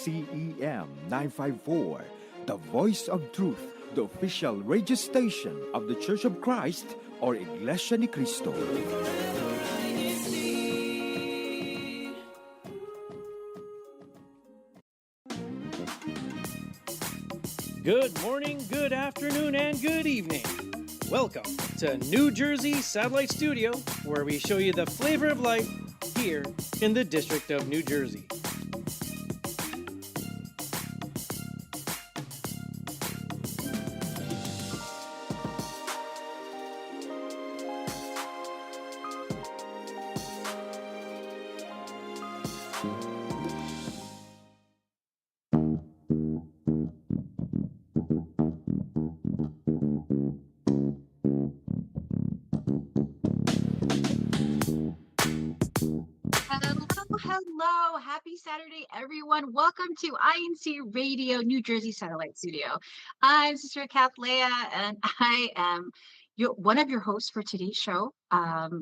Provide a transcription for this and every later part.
DCEM 954, the voice of truth, the official radio station of the Church of Christ or Iglesia ni Cristo. Good morning, good afternoon, and good evening. Welcome to New Jersey Satellite Studio, where we show you the flavor of life here in the District of New Jersey. Hello. Happy Saturday, everyone. Welcome to INCRadio, New Jersey Satellite Studio. I'm Sister Kathleen, and I am one of your hosts for today's show.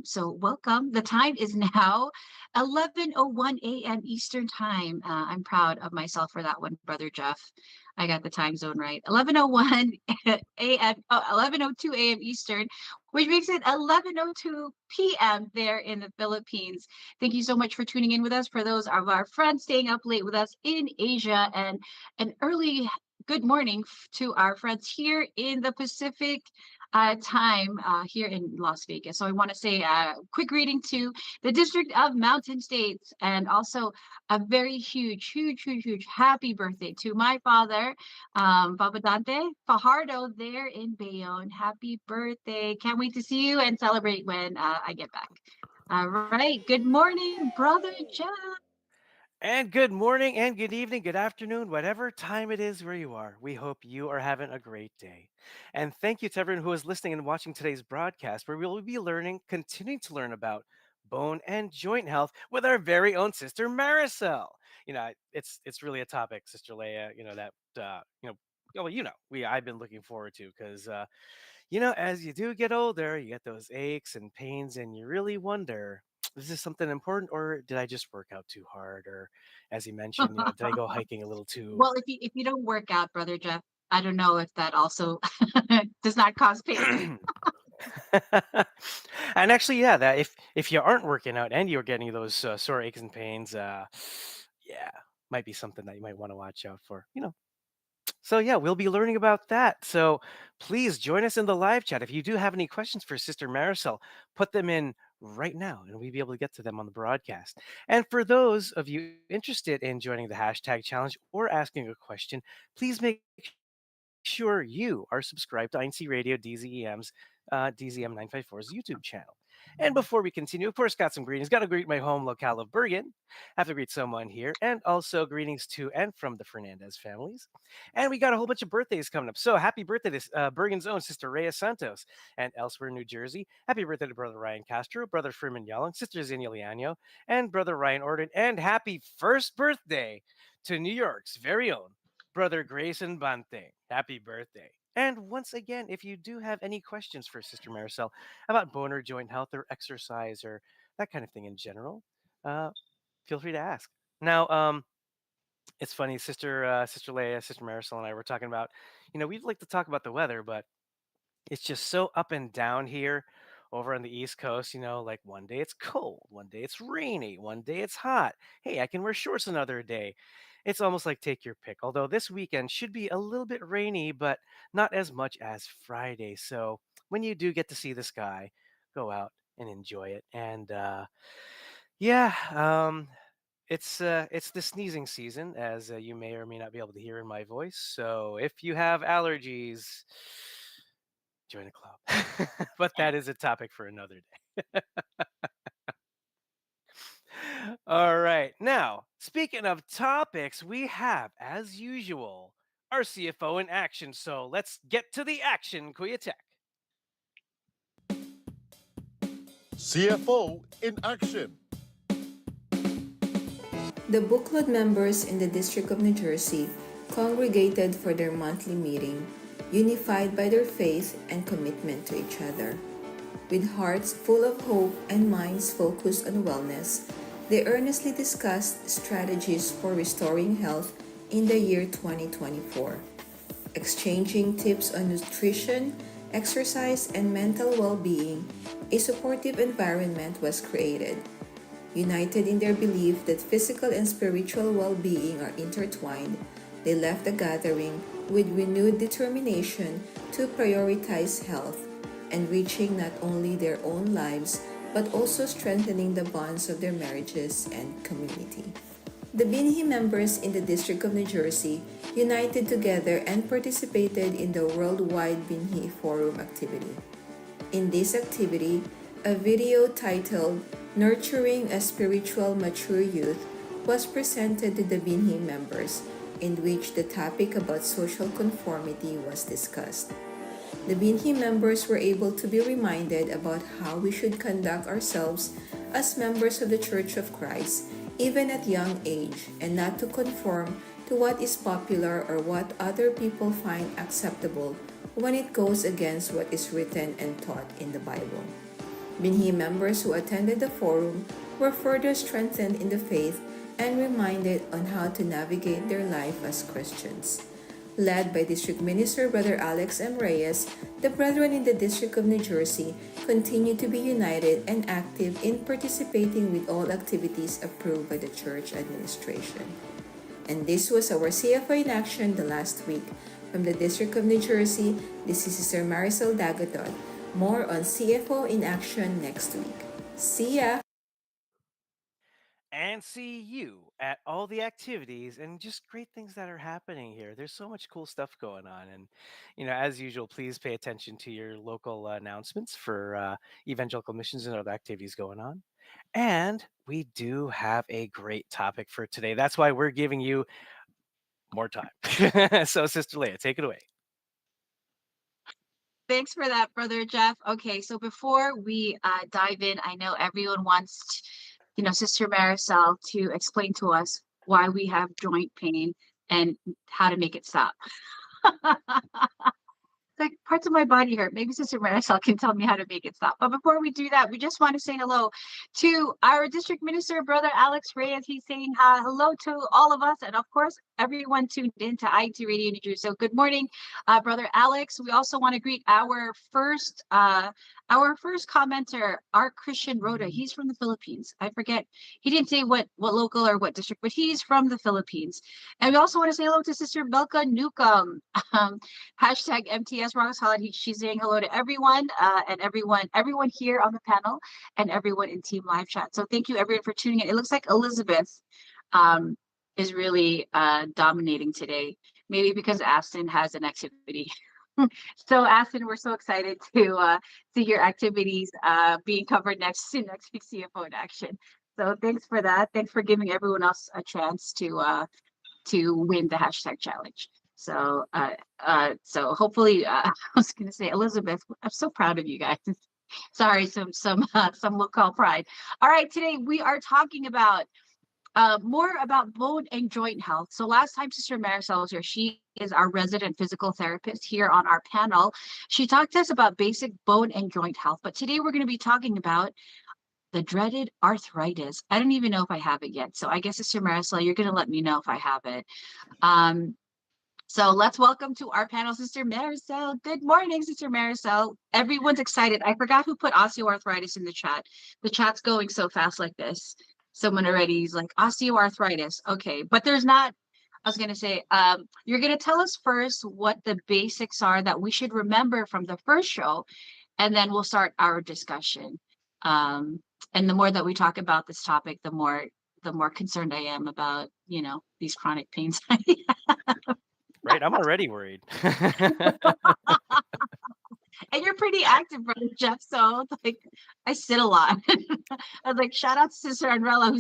So welcome. The time is now 11:01 a.m. Eastern Time. I'm proud of myself for that one, Brother Jeff. I got the time zone right. 11:01 a.m. 11:02 a.m. Eastern, which makes it 11:02 p.m. there in the Philippines. Thank you so much for tuning in with us. For those of our friends staying up late with us in Asia, and an early good morning to our friends here in the Pacific time here in Las Vegas. So I want to say a quick greeting to the District of Mountain States, and also a very huge happy birthday to my father, Papa Dante Fajardo there in Bayonne. Happy birthday. Can't wait to see you and celebrate when I get back. All right. Good morning, Brother Jeff. And good morning, and good evening, good afternoon, whatever time it is where you are. We hope you are having a great day. And thank you to everyone who is listening and watching today's broadcast, where we will be continuing to learn about bone and joint health with our very own Sister Marisol. It's really a topic, Sister Leia, I've been looking forward to, because as you do get older, you get those aches and pains, and you really wonder, is this something important, or did I just work out too hard? Or, as you mentioned, did I go hiking a little too? Well, if you don't work out, Brother Jeff, I don't know if that also does not cause pain. And actually, yeah, that if you aren't working out and you're getting those sore aches and pains, might be something that you might want to watch out for. So yeah, we'll be learning about that. So please join us in the live chat. If you do have any questions for Sister Marisol, put them in right now, and we'll be able to get to them on the broadcast. And for those of you interested in joining the hashtag challenge or asking a question, please make sure you are subscribed to INCRadio DZEM's DZM 954's YouTube channel. And before we continue, of course, got some greetings. Got to greet my home locale of Bergen. Have to greet someone here. And also greetings to and from the Fernandez families. And we got a whole bunch of birthdays coming up. So happy birthday to Bergen's own Sister Rhea Santos, and elsewhere in New Jersey. Happy birthday to Brother Ryan Castro, Brother Freeman Yalong, Sister Zinnia Liano, and Brother Ryan Orden. And happy first birthday to New York's very own Brother Grayson Bante. Happy birthday. And once again, if you do have any questions for Sister Marisol about bone or joint health or exercise or that kind of thing in general, feel free to ask. Now, it's funny, Sister Leia, Sister Marisol, and I were talking about, we'd like to talk about the weather, but it's just so up and down here over on the East Coast. Like one day it's cold, one day it's rainy, one day it's hot. Hey, I can wear shorts another day. It's almost like take your pick. Although this weekend should be a little bit rainy, but not as much as Friday. So when you do get to see the sky, go out and enjoy it. And it's the sneezing season, as you may or may not be able to hear in my voice. So if you have allergies, join a club. But that is a topic for another day. All right. Now, speaking of topics, we have, as usual, our CFO in action. So let's get to the action, Kuya Tech. CFO in action. The book club members in the District of New Jersey congregated for their monthly meeting, unified by their faith and commitment to each other. With hearts full of hope and minds focused on wellness, they earnestly discussed strategies for restoring health in the year 2024. Exchanging tips on nutrition, exercise, and mental well being, a supportive environment was created. United in their belief that physical and spiritual well being are intertwined, they left the gathering with renewed determination to prioritize health, enriching not only their own lives but also strengthening the bonds of their marriages and community. The Binhi members in the District of New Jersey united together and participated in the worldwide Binhi Forum activity. In this activity, a video titled Nurturing a Spiritual Mature Youth was presented to the Binhi members, in which the topic about social conformity was discussed. The Binhi members were able to be reminded about how we should conduct ourselves as members of the Church of Christ, even at young age, and not to conform to what is popular or what other people find acceptable when it goes against what is written and taught in the Bible. Binhi members who attended the forum were further strengthened in the faith and reminded on how to navigate their life as Christians. Led by District Minister Brother Alex M. Reyes, the Brethren in the District of New Jersey continue to be united and active in participating with all activities approved by the church administration. And this was our CFO in action the last week. From the District of New Jersey, this is Sister Marisol Dagaton. More on CFO in action next week. See ya! And see you at all the activities and just great things that are happening here. There's so much cool stuff going on. And, as usual, please pay attention to your local announcements for evangelical missions and other activities going on. And we do have a great topic for today. That's why we're giving you more time. So, Sister Leah, take it away. Thanks for that, Brother Jeff. Okay, so before we dive in, I know everyone wants, Sister Marisol to explain to us why we have joint pain and how to make it stop. Like parts of my body hurt. Maybe Sister Marisol can tell me how to make it stop. But before we do that, we just want to say hello to our district minister, Brother Alex Reyes. He's saying hello to all of us, and of course, everyone tuned in to INCRadio New Jersey. So good morning, Brother Alex. We also want to greet our first commenter, our Christian Rhoda. He's from the Philippines. I forget. He didn't say what local or what district, but he's from the Philippines. And we also want to say hello to Sister Belka Newcomb. Hashtag MTS Rock Solid. She's saying hello to everyone and everyone here on the panel and everyone in Team Live Chat. So thank you everyone for tuning in. It looks like Elizabeth is really dominating today. Maybe because Aston has an activity. So Aston, we're so excited to see your activities being covered next week's CFO in action. So thanks for that. Thanks for giving everyone else a chance to win the hashtag challenge. So so hopefully I was gonna say, Elizabeth, I'm so proud of you guys. Sorry, some will call pride. All right, today we are talking about more about bone and joint health. So last time Sister Marisol was here, she is our resident physical therapist here on our panel. She talked to us about basic bone and joint health, but today we're going to be talking about the dreaded arthritis. I don't even know if I have it yet. So I guess Sister Marisol, you're going to let me know if I have it. So let's welcome to our panel, Sister Marisol. Good morning, Sister Marisol. Everyone's excited. I forgot who put osteoarthritis in the chat. The chat's going so fast like this. Someone already is like osteoarthritis. Okay, but there's not. I was going to say, you're going to tell us first what the basics are that we should remember from the first show, and then we'll start our discussion. And the more that we talk about this topic, the more concerned I am about, these chronic pains. Right, I'm already worried. And you're pretty active, Brother Jeff. So like, I sit a lot. I was like, shout out to Sister Andrella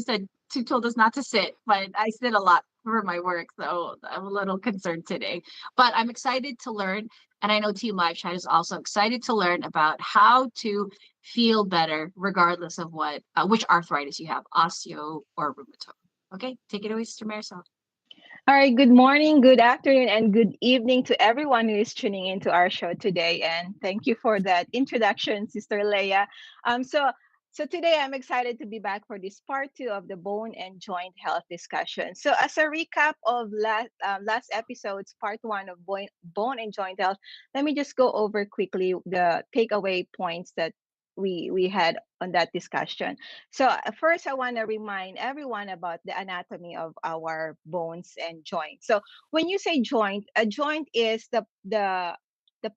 who told us not to sit, but I sit a lot for my work. So I'm a little concerned today. But I'm excited to learn. And I know Team Live Chat is also excited to learn about how to feel better, regardless of which arthritis you have, osteo or rheumatoid. Okay, take it away, Sister Marisol. All right, good morning, good afternoon, and good evening to everyone who is tuning into our show today. And thank you for that introduction, Sister Leia. So So today I'm excited to be back for this part two of the bone and joint health discussion. So as a recap of last episode's part one of bone and joint health, let me just go over quickly the takeaway points that we had on that discussion. So first, I want to remind everyone about the anatomy of our bones and joints. So when you say joint, a joint is the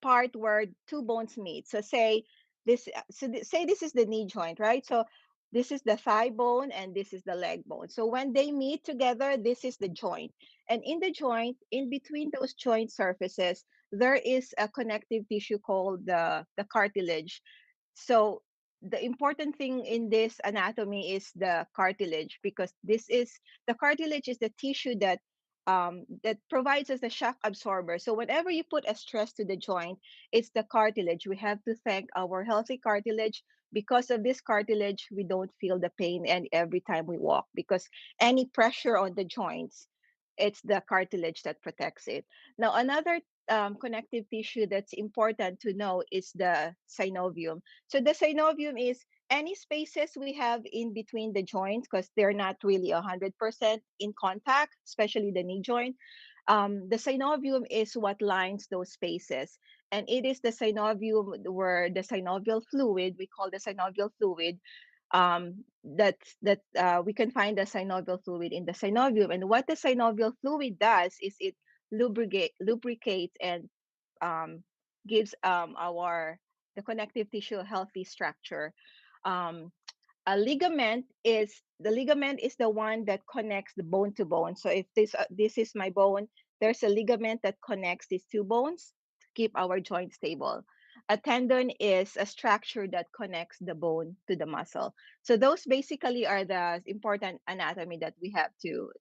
part where two bones meet. So say this is the knee joint, right? So this is the thigh bone and this is the leg bone. So when they meet together, this is the joint. And in the joint, in between those joint surfaces, there is a connective tissue called the cartilage. So the important thing in this anatomy is the cartilage, because the cartilage is the tissue that provides us the shock absorber. So whenever you put a stress to the joint, it's the cartilage. We have to thank our healthy cartilage. Because of this cartilage, we don't feel the pain and every time we walk, because any pressure on the joints, it's the cartilage that protects it. Now, another connective tissue that's important to know is the synovium. So the synovium is any spaces we have in between the joints, because they're not really 100% in contact, especially the knee joint. The synovium is what lines those spaces. And it is the synovium where the synovial fluid, we call the synovial fluid, that we can find the synovial fluid in the synovium. And what the synovial fluid does is it lubricates and um, gives our the connective tissue a healthy structure. Um, a ligament is the one that connects the bone to bone. So if this is my bone, there's a ligament that connects these two bones to keep our joint stable. A tendon is a structure that connects the bone to the muscle. So those basically are the important anatomy that we have to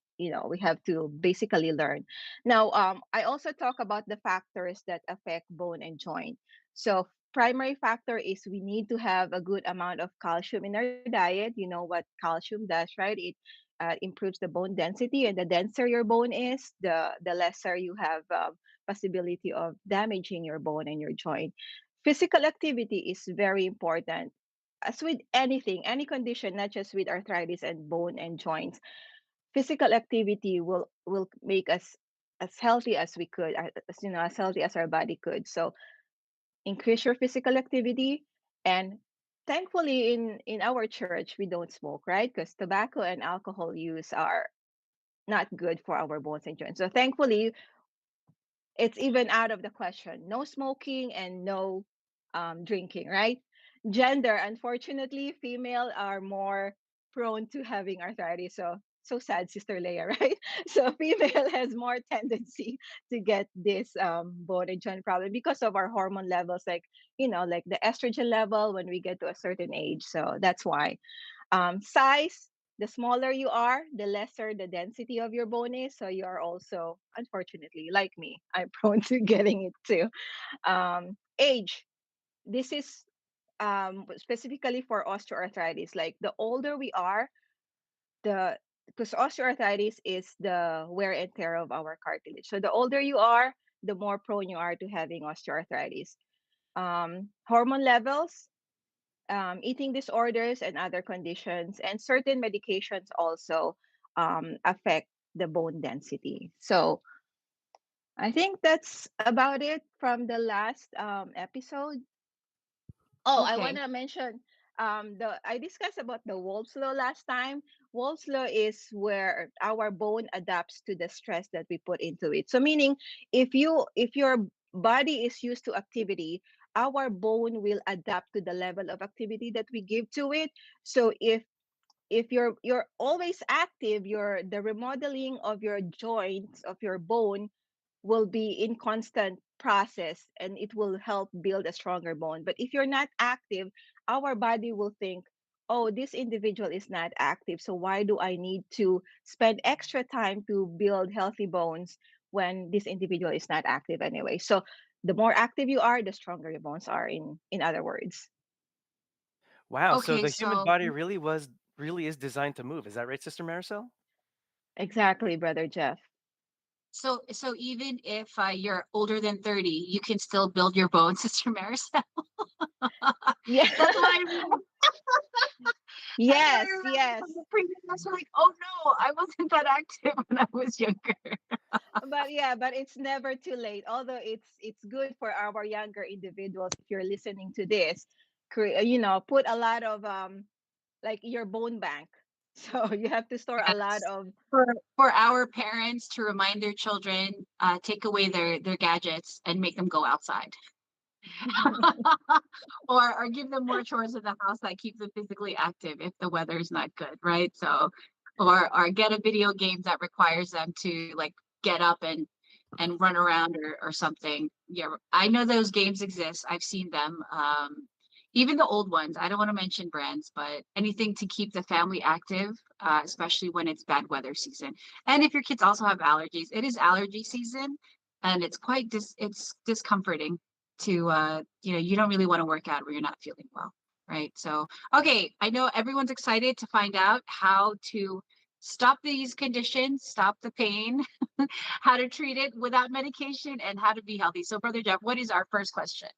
basically learn. Now, I also talk about the factors that affect bone and joint. So primary factor is we need to have a good amount of calcium in our diet. You know what calcium does, right? It improves the bone density, and the denser your bone is, the lesser you have possibility of damaging your bone and your joint. Physical activity is very important. As with anything, any condition, not just with arthritis and bone and joints, physical activity will make us as healthy as we could, as healthy as our body could. So increase your physical activity. And thankfully in our church we don't smoke, right? Because tobacco and alcohol use are not good for our bones and joints. So thankfully it's even out of the question. No smoking and no drinking, right? Gender, unfortunately, female are more prone to having arthritis. So sad, Sister Leia, right? So female has more tendency to get this bone and joint problem because of our hormone levels, like the estrogen level when we get to a certain age. So that's why. Size, the smaller you are, the lesser the density of your bone is. So you are also, unfortunately, like me, I'm prone to getting it too. Age, this is specifically for osteoarthritis. Like the older we are, the because osteoarthritis is the wear and tear of our cartilage. So the older you are, the more prone you are to having osteoarthritis. Hormone levels, eating disorders and other conditions, and certain medications also affect the bone density. So I think that's about it from the last episode. Oh, I want Okay. to mention the I discussed about the Wolff's law last time. Wolff's law is where our bone adapts to the stress that we put into it. So meaning if your body is used to activity, our bone will adapt to the level of activity that we give to it. So if you're always active, the remodeling of your joints of your bone will be in constant process and it will help build a stronger bone. But if you're not active, our body will think, oh, this individual is not active, so why do I need to spend extra time to build healthy bones when this individual is not active anyway? So the more active you are, the stronger your bones are, in other words. Wow, so Okay, the human so body really is designed to move. Is that right, Sister Marisol? Exactly, brother Jeff. so even if you're older than 30, you can still build your bones, Sister Maris. Yeah. That's what I mean. And then I Yes, remember yes. from the previous lesson, like, oh no, I wasn't that active when I was younger. But yeah, but it's never too late. Although it's good for our younger individuals, if you're listening to this, put a lot of like your bone bank. So you have to store a lot Yes. of. For our parents to remind their children, take away their gadgets and make them go outside. Or give them more chores in the house that keep them physically active if the weather is not good, right? So or get a video game that requires them to like get up and run around or something. Yeah, I know those games exist. I've seen them. Even the old ones. I don't want to mention brands, but anything to keep the family active, especially when it's bad weather season. And if your kids also have allergies, it is allergy season, and it's quite it's discomforting to you don't really want to work out when you're not feeling well, right? So okay, I know everyone's excited to find out how to stop these conditions, stop the pain, how to treat it without medication, and how to be healthy. So Brother Jeff, what is our first question?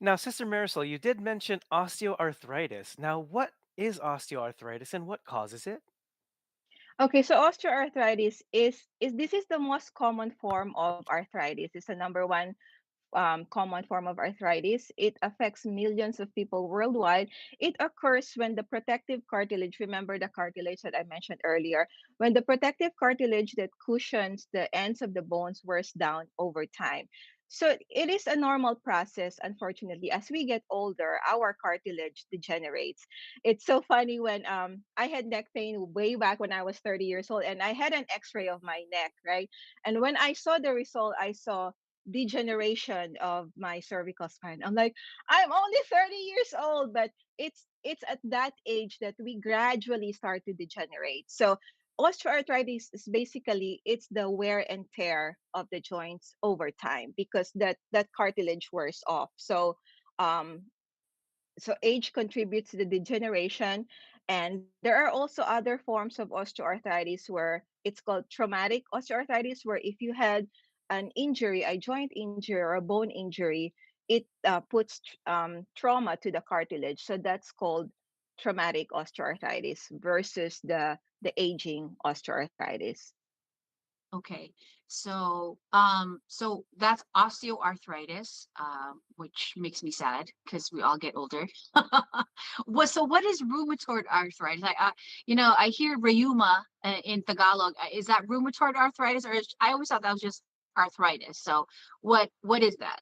Now, Sister Marisol, you did mention osteoarthritis. Now, what is osteoarthritis and what causes it? Okay, so osteoarthritis is this is the most common form of arthritis. It's the number one common form of arthritis. It affects millions of people worldwide. It occurs when the protective cartilage, remember the cartilage that I mentioned earlier, when the protective cartilage that cushions the ends of the bones wears down over time. So it is a normal process, unfortunately. As we get older, our cartilage degenerates. It's so funny when I had neck pain way back when I was 30 years old, and I had an x-ray of my neck, right? And when I saw the result, I saw degeneration of my cervical spine. I'm like, I'm only 30 years old, but it's at that age that we gradually start to degenerate. So osteoarthritis is basically it's the wear and tear of the joints over time because that cartilage wears off. Um so age contributes to the degeneration, and there are also other forms of osteoarthritis where it's called traumatic osteoarthritis, where if you had an injury, a joint injury or a bone injury, it puts trauma to the cartilage, so that's called traumatic osteoarthritis versus the aging osteoarthritis. Okay, so that's osteoarthritis, which makes me sad because we all get older. What is rheumatoid arthritis? I hear rheuma in Tagalog. Is that rheumatoid arthritis, or I always thought that was just arthritis? So what is that?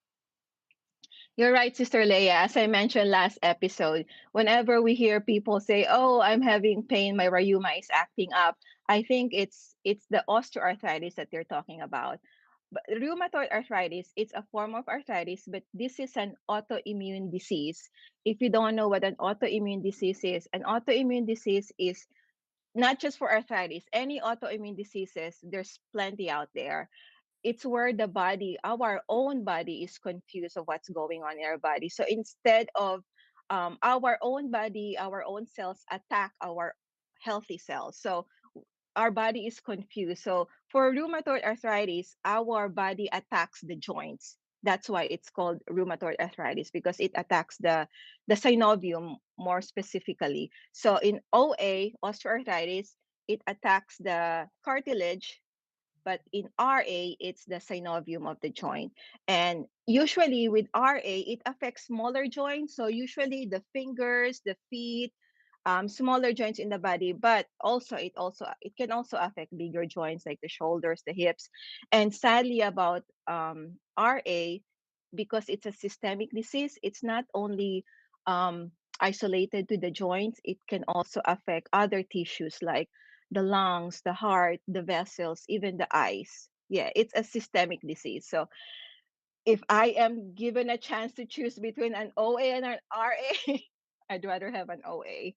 You're right, Sister Leia. As I mentioned last episode, whenever we hear people say, "Oh, I'm having pain, my rheuma is acting up," I think it's the osteoarthritis that they're talking about. But rheumatoid arthritis, it's a form of arthritis, but this is an autoimmune disease. If you don't know what an autoimmune disease is, an autoimmune disease is not just for arthritis, any autoimmune diseases, there's plenty out there. It's where the body, our own body, is confused of what's going on in our body. So instead of our own body, our own cells attack our healthy cells. So our body is confused. So for rheumatoid arthritis, our body attacks the joints. That's why it's called rheumatoid arthritis, because it attacks the synovium more specifically. So in OA, osteoarthritis, it attacks the cartilage, but in RA, it's the synovium of the joint. And usually with RA, it affects smaller joints. So usually the fingers, the feet, smaller joints in the body, but it can also affect bigger joints like the shoulders, the hips. And sadly about RA, because it's a systemic disease, it's not only isolated to the joints, it can also affect other tissues like the lungs, the heart, the vessels, even the eyes. Yeah, it's a systemic disease. So if I am given a chance to choose between an OA and an RA, I'd rather have an OA.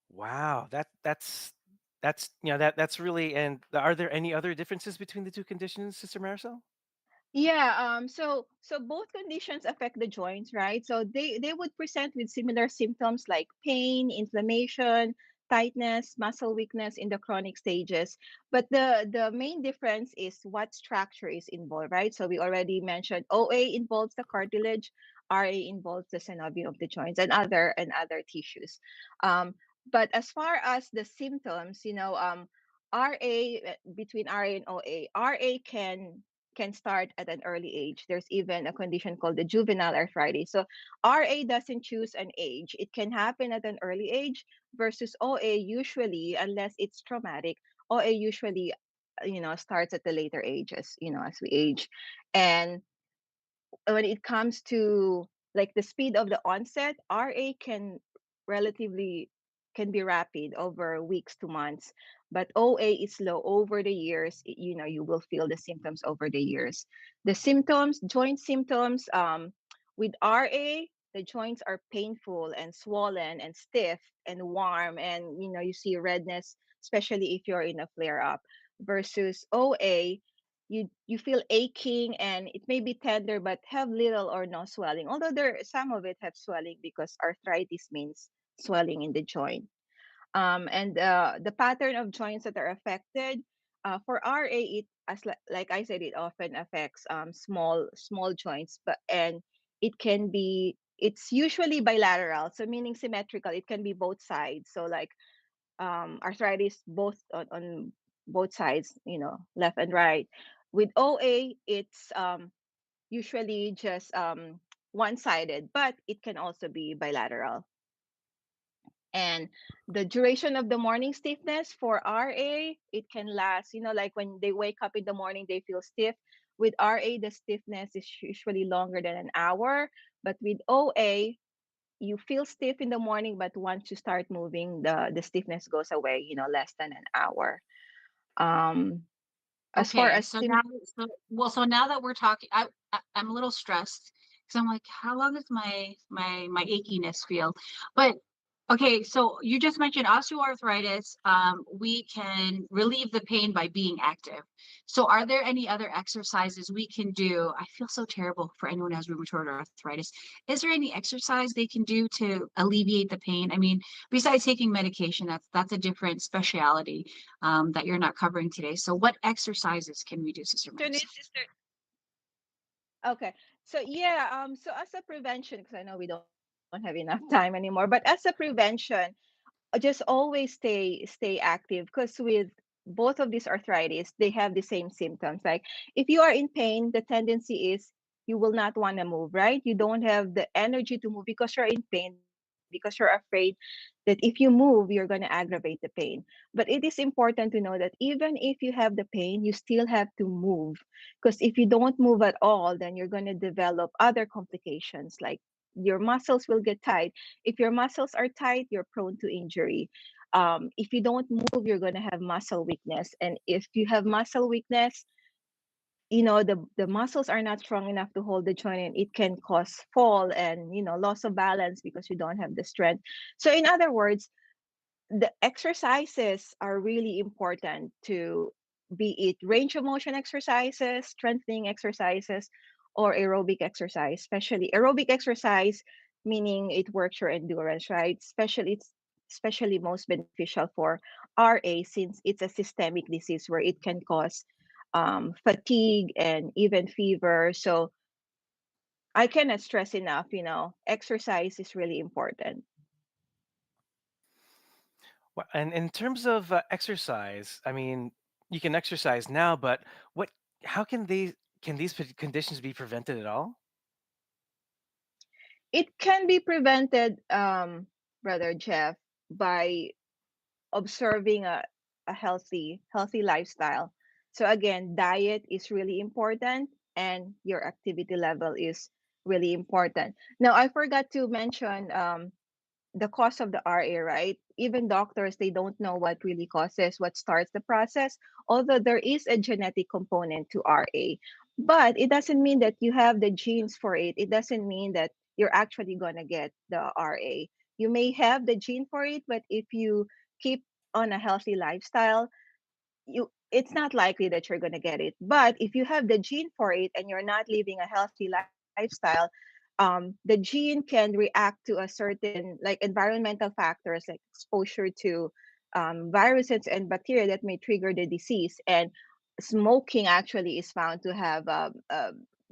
Wow, that's that's really. And are there any other differences between the two conditions, Sister Marisol? Yeah, so both conditions affect the joints, right? So they would present with similar symptoms like pain, inflammation, tightness, muscle weakness in the chronic stages. But the main difference is what structure is involved, right? So we already mentioned OA involves the cartilage, RA involves the synovium of the joints and other tissues. Um, but as far as the symptoms, RA between RA and OA, RA can start at an early age. There's even a condition called the juvenile arthritis. So RA doesn't choose an age. It can happen at an early age versus OA usually, unless it's traumatic, OA usually starts at the later ages, as we age. And when it comes to like the speed of the onset, RA relatively can be rapid over weeks to months, but OA is slow over the years. You will feel the symptoms over the years. The symptoms, joint symptoms, with RA, the joints are painful and swollen and stiff and warm, and you see redness, especially if you're in a flare up. Versus OA, you feel aching and it may be tender but have little or no swelling, although there some of it have swelling because arthritis means swelling in the joint. And the pattern of joints that are affected, for RA, it as like I said, it often affects small joints, but and it's usually bilateral, so meaning symmetrical. It can be both sides, so like arthritis both on both sides, left and right. With OA, it's usually just one-sided, but it can also be bilateral. And the duration of the morning stiffness for RA, it can last, like when they wake up in the morning, they feel stiff. With RA, the stiffness is usually longer than an hour. But with OA, you feel stiff in the morning, but once you start moving, the stiffness goes away, less than an hour. Um, as far Okay, as so now, so now that we're talking, I'm a little stressed because I'm like, how long does my achiness feel? But okay, so you just mentioned osteoarthritis. We can relieve the pain by being active. So are there any other exercises we can do? I feel so terrible for anyone who has rheumatoid arthritis. Is there any exercise they can do to alleviate the pain? I mean, besides taking medication, that's a different specialty that you're not covering today. So what exercises can we do, Sister Marissa? okay. So yeah, so as a prevention, because I know we don't have enough time anymore, but as a prevention, just always stay active, because with both of these arthritis, they have the same symptoms. Like if you are in pain, the tendency is you will not want to move, right? You don't have the energy to move because you're in pain, because you're afraid that if you move, you're going to aggravate the pain. But it is important to know that even if you have the pain, you still have to move, because if you don't move at all, then you're going to develop other complications, like your muscles will get tight. If your muscles are tight, you're prone to injury. If you don't move, you're going to have muscle weakness. And if you have muscle weakness, the muscles are not strong enough to hold the joint, and it can cause fall and loss of balance because you don't have the strength. So in other words, the exercises are really important, to be it range of motion exercises, strengthening exercises, or aerobic exercise. Especially aerobic exercise, meaning it works your endurance, right? Especially most beneficial for RA, since it's a systemic disease where it can cause fatigue and even fever. So I cannot stress enough, exercise is really important. And in terms of exercise, I mean, you can exercise now, but what? How can these conditions be prevented at all? It can be prevented, Brother Jeff, by observing a healthy lifestyle. So again, diet is really important, and your activity level is really important. Now, I forgot to mention the cause of the RA, right? Even doctors, they don't know what really causes, what starts the process, although there is a genetic component to RA. But it doesn't mean that you have the genes for it. It doesn't mean that you're actually going to get the RA. You may have the gene for it, but if you keep on a healthy lifestyle, it's not likely that you're going to get it. But if you have the gene for it and you're not living a healthy lifestyle, the gene can react to a certain, like, environmental factors, like exposure to viruses and bacteria that may trigger the disease. And smoking actually is found to have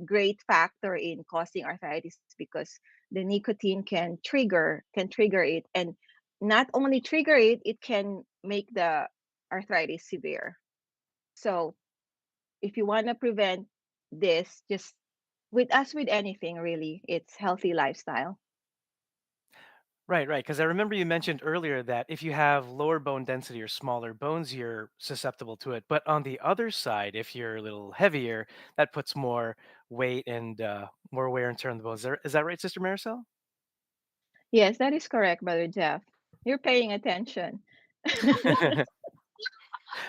great factor in causing arthritis because the nicotine can trigger it, and not only trigger it, it can make the arthritis severe. So if you want to prevent this, just with anything really, it's healthy lifestyle. Right, right. Because I remember you mentioned earlier that if you have lower bone density or smaller bones, you're susceptible to it. But on the other side, if you're a little heavier, that puts more weight and more wear and tear on the bones. Is that right, Sister Marisol? Yes, that is correct, Brother Jeff. You're paying attention.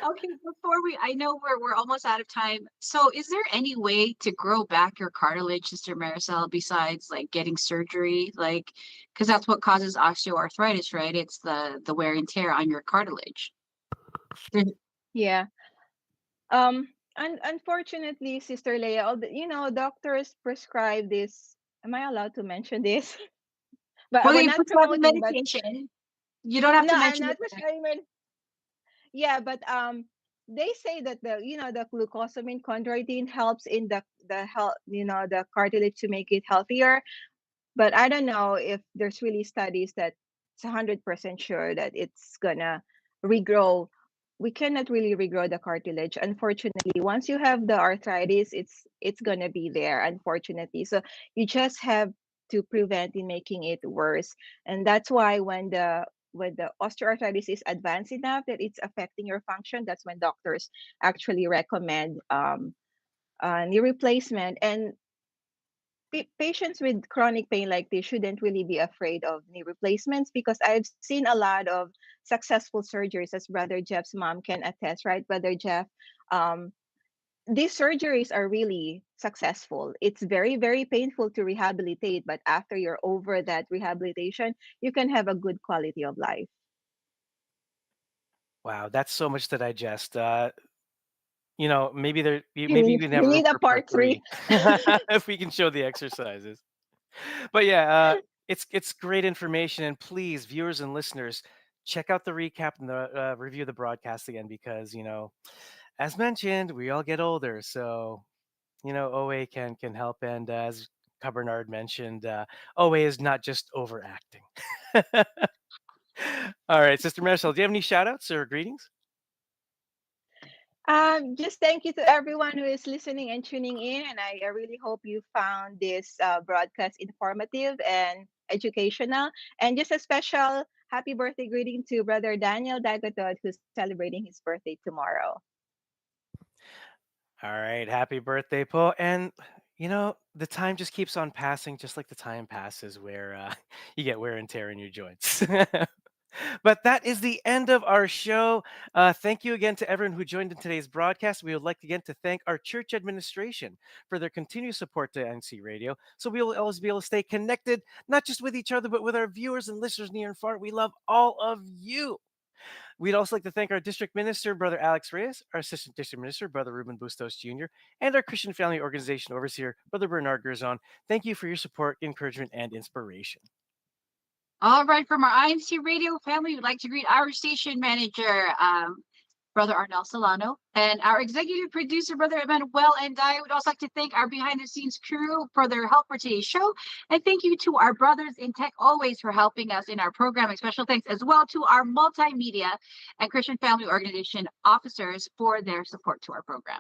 Okay, before I know we're almost out of time. So, is there any way to grow back your cartilage, Sister Marisol, besides like getting surgery? Like, because that's what causes osteoarthritis, right? It's the wear and tear on your cartilage. There's- Yeah. And unfortunately, Sister Leia, doctors prescribe this. Am I allowed to mention this? But Well, we're they not prescribe a promoting. But medication. You don't have no, to I'm mention not it. prescribing. Yeah, but they say that the glucosamine chondroitin helps in the health, the cartilage to make it healthier. But I don't know if there's really studies that it's 100% sure that it's gonna regrow. We cannot really regrow the cartilage, unfortunately. Once you have the arthritis, it's gonna be there, unfortunately. So you just have to prevent in making it worse. And that's why when the osteoarthritis is advanced enough that it's affecting your function, that's when doctors actually recommend knee replacement. And patients with chronic pain like this shouldn't really be afraid of knee replacements, because I've seen a lot of successful surgeries, as Brother Jeff's mom can attest, right, Brother Jeff? Um, these surgeries are really successful. It's very, very painful to rehabilitate, but after you're over that rehabilitation, you can have a good quality of life. Wow, that's so much to digest. Maybe You maybe need, we can have you room need a for part part three. three if we can show the exercises. But yeah, it's great information, and please, viewers and listeners, check out the recap and the review of the broadcast again because as mentioned, we all get older, so OA can help. And as Bernard mentioned, OA is not just overacting. All right, Sister Marisol, do you have any shout outs or greetings? Just thank you to everyone who is listening and tuning in. And I really hope you found this broadcast informative and educational. And just a special happy birthday greeting to Brother Daniel Dagatod, who's celebrating his birthday tomorrow. All right, happy birthday, Po. And the time just keeps on passing, just like the time passes where you get wear and tear in your joints. But that is the end of our show. Thank you again to everyone who joined in today's broadcast. We would like again to thank our church administration for their continued support to NC Radio. So we will always be able to stay connected, not just with each other, but with our viewers and listeners near and far. We love all of you. We'd also like to thank our district minister, Brother Alex Reyes, our assistant district minister, Brother Ruben Bustos Jr., and our Christian Family Organization overseer, Brother Bernard Gerzon. Thank you for your support, encouragement, and inspiration. All right, from our INC Radio family, we'd like to greet our station manager, Brother Arnel Solano, and our executive producer, Brother Emmanuel. And I would also like to thank our behind the scenes crew for their help for today's show. And thank you to our brothers in tech always for helping us in our programming. Special thanks as well to our multimedia and Christian Family Organization officers for their support to our program.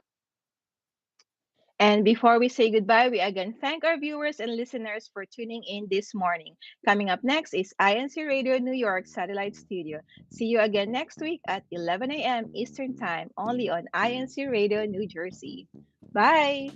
And before we say goodbye, we again thank our viewers and listeners for tuning in this morning. Coming up next is INC Radio New York Satellite Studio. See you again next week at 11 a.m. Eastern Time, only on INC Radio New Jersey. Bye.